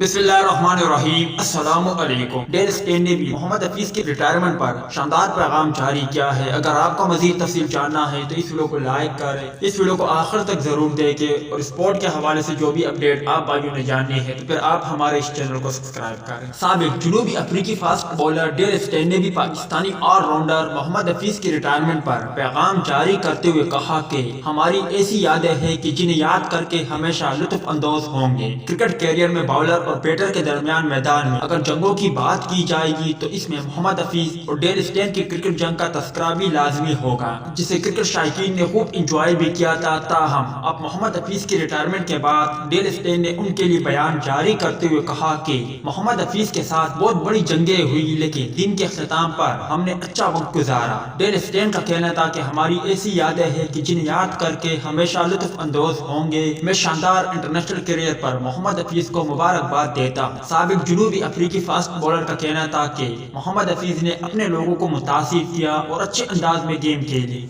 बिस्मिल्लाहिर्रहमानिर्रहीम। अस्सलाम वालेकुम। डेल स्टेन ने भी मोहम्मद हफीज के रिटायरमेंट पर शानदार पैगाम जारी किया है। अगर आपको मजीद तफसील जानना है तो इस वीडियो को लाइक करें, इस वीडियो को आखिर तक जरूर देखें और स्पोर्ट के हवाले से जो भी अपडेट आप भाइयों ने जाननी है तो फिर आप हमारे इस चैनल को सब्सक्राइब करें। साबिक जनूबी अफ्रीकी फास्ट बॉलर डेल स्टेन ने भी पाकिस्तानी ऑलराउंडर मोहम्मद हफीज की रिटायरमेंट पर पैगाम जारी करते हुए कहा कि हमारी ऐसी यादें हैं कि जिन्हें याद करके हमेशा लुत्फ अंदोज होंगे। क्रिकेट कैरियर में बॉलर और बैटर के दरमियान मैदान में अगर जंगों की बात की जाएगी तो इसमें मोहम्मद हफीज और डेल स्टेन की क्रिकेट जंग का तस्करा भी लाजमी होगा, जिसे क्रिकेट शायकीन ने खूब इंजॉय भी किया था। ताहम अब मोहम्मद हफीज की रिटायरमेंट के बाद डेल स्टेन ने उनके लिए बयान जारी करते हुए कहा कि मोहम्मद हफीज के साथ बहुत बड़ी जंगें हुई, लेकिन दिन के अख्ताम पर हमने अच्छा वक्त गुजारा। डेल स्टेन का कहना था कि हमारी ऐसी यादें हैं कि जिन्हें याद करके हमेशा लुत्फ अंदोज होंगे। मैं शानदार इंटरनेशनल करियर पर मोहम्मद हफीज को मुबारकबाद देता। साबिक जनूबी अफ्रीकी फास्ट बॉलर का कहना था कि मोहम्मद हफीज ने अपने लोगों को मुतासिर किया और अच्छे अंदाज में गेम खेली।